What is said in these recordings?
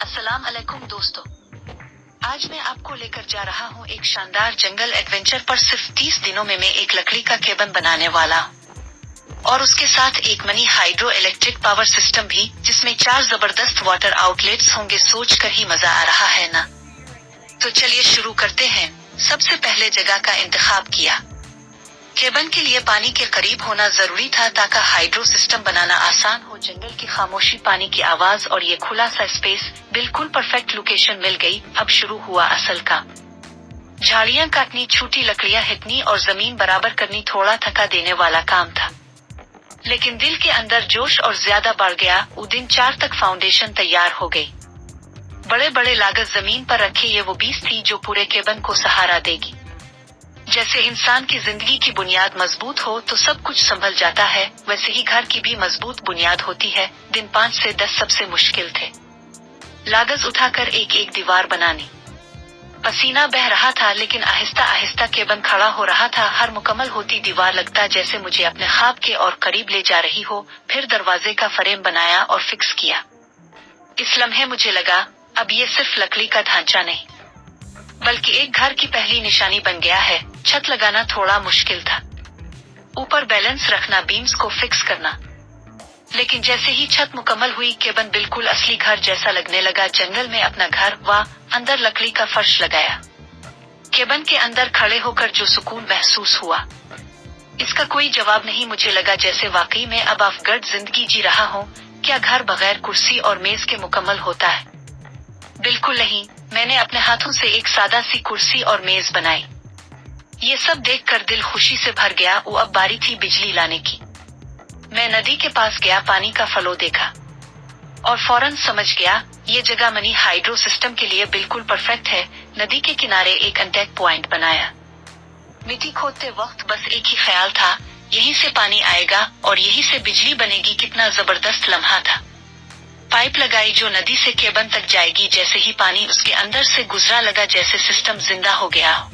अस्सलाम अलैकुम दोस्तों, आज मैं आपको लेकर जा रहा हूँ एक शानदार जंगल एडवेंचर पर। सिर्फ 30 दिनों में मैं एक लकड़ी का केबन बनाने वाला हूँ और उसके साथ एक mini hydro electric power system भी, जिसमें 4 जबरदस्त वाटर आउटलेट्स होंगे। सोच कर ही मजा आ रहा है ना? तो चलिए शुरू करते हैं। सबसे पहले जगह का इंतखाब किया। केबन के लिए पानी के करीब होना जरूरी था ताकि हाइड्रो सिस्टम बनाना आसान हो। जंगल की खामोशी, पानी की आवाज और ये खुला सा स्पेस, बिल्कुल परफेक्ट लोकेशन मिल गई। अब शुरू हुआ असल काम। झाड़ियां काटनी, छोटी लकड़ियां हिटनी और जमीन बराबर करनी थोड़ा थका देने वाला काम था, लेकिन दिल के अंदर जोश और ज्यादा बढ़ गया। वो दिन 4 तक फाउंडेशन तैयार हो गई। बड़े बड़े लागत जमीन पर रखे, ये वो बीज थी जो पूरे केबन को सहारा देगी। जैसे इंसान की जिंदगी की बुनियाद मजबूत हो तो सब कुछ संभल जाता है, वैसे ही घर की भी मजबूत बुनियाद होती है। दिन 5 से 10 सबसे मुश्किल थे। लागत उठाकर एक एक दीवार बनानी। पसीना बह रहा था, लेकिन आहिस्ता आहिस्ता केबन खड़ा हो रहा था। हर मुकम्मल होती दीवार लगता जैसे मुझे अपने ख्वाब के और करीब ले जा रही हो। फिर दरवाजे का फ्रेम बनाया और फिक्स किया। इस लम्हे मुझे लगा, अब ये सिर्फ लकड़ी का ढांचा नहीं, बल्कि एक घर की पहली निशानी बन गया है। छत लगाना थोड़ा मुश्किल था, ऊपर बैलेंस रखना, बीम्स को फिक्स करना, लेकिन जैसे ही छत मुकम्मल हुई, केबन बिल्कुल असली घर जैसा लगने लगा। जंगल में अपना घर, वाह! अंदर लकड़ी का फर्श लगाया। केबन के अंदर खड़े होकर जो सुकून महसूस हुआ, इसका कोई जवाब नहीं। मुझे लगा जैसे वाकई में अब अफगर्द जिंदगी जी रहा हूँ। क्या घर बगैर कुर्सी और मेज के मुकम्मल होता है? बिल्कुल नहीं। मैंने अपने हाथों से एक सादा सी कुर्सी और मेज बनाई। ये सब देखकर दिल खुशी से भर गया। वो अब बारी थी बिजली लाने की। मैं नदी के पास गया, पानी का फ्लो देखा और फौरन समझ गया, ये जगह मिनी हाइड्रो सिस्टम के लिए बिल्कुल परफेक्ट है। नदी के किनारे एक अनटेक पॉइंट बनाया। मिट्टी खोदते वक्त बस एक ही ख्याल था, यहीं से पानी आएगा और यहीं से बिजली बनेगी। कितना जबरदस्त लम्हा था। पाइप लगाई जो नदी से केबन तक जाएगी। जैसे ही पानी उसके अंदर से गुजरा, लगा जैसे सिस्टम जिंदा हो गया हो।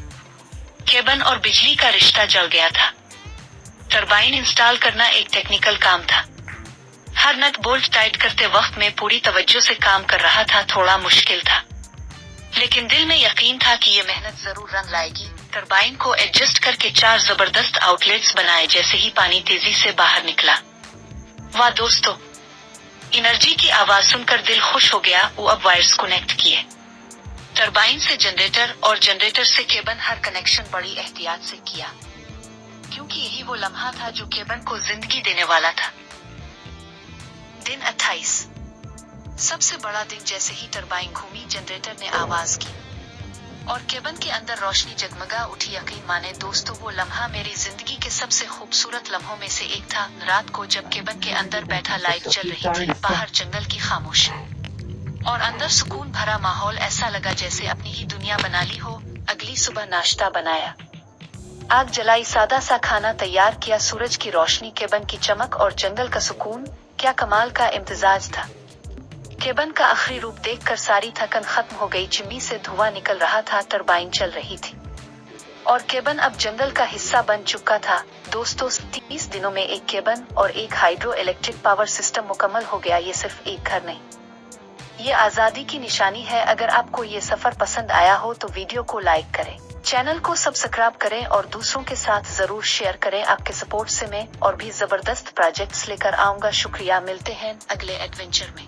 केबन और बिजली का रिश्ता जल गया था। टरबाइन इंस्टॉल करना एक टेक्निकल काम था। हर नट बोल्ट टाइट करते वक्त मैं पूरी तवज्जो से काम कर रहा था। थोड़ा मुश्किल था, लेकिन दिल में यकीन था कि ये मेहनत जरूर रंग लाएगी। टरबाइन को एडजस्ट करके 4 जबरदस्त आउटलेट्स बनाए। जैसे ही पानी तेजी से बाहर निकला, वाह दोस्तों! एनर्जी की आवाज सुनकर दिल खुश हो गया। वो अब वायर्स कनेक्ट किए, टरबाइन से जनरेटर और जनरेटर से केबन। हर कनेक्शन बड़ी एहतियात से किया, क्योंकि यही वो लम्हा था जो केबन को जिंदगी देने वाला था। दिन 28, सबसे बड़ा दिन। जैसे ही टरबाइन घूमी, जनरेटर ने आवाज की और केबन के अंदर रोशनी जगमगा उठी। यकीन माने दोस्तों, वो लम्हा मेरी जिंदगी के सबसे खूबसूरत लम्हों में से एक था। रात को जब केबन के अंदर बैठा, लाइट जल रही थी, बाहर जंगल की खामोशी और अंदर सुकून भरा माहौल। ऐसा लगा जैसे अपनी ही दुनिया बना ली हो। अगली सुबह नाश्ता बनाया, आग जलाई, सादा सा खाना तैयार किया। सूरज की रोशनी, केबन की चमक और जंगल का सुकून, क्या कमाल का इम्तिजाज था। केबन का आखिरी रूप देखकर सारी थकन खत्म हो गई। चिमनी से धुआं निकल रहा था, टरबाइन चल रही थी और केबन अब जंगल का हिस्सा बन चुका था। दोस्तों, 30 दिनों में एक केबन और एक हाइड्रो इलेक्ट्रिक पावर सिस्टम मुकम्मल हो गया। ये सिर्फ एक घर नहीं, ये आजादी की निशानी है। अगर आपको ये सफर पसंद आया हो तो वीडियो को लाइक करें, चैनल को सब्सक्राइब करें और दूसरों के साथ जरूर शेयर करें। आपके सपोर्ट से मैं और भी जबरदस्त प्रोजेक्ट्स लेकर आऊंगा। शुक्रिया, मिलते हैं अगले एडवेंचर में।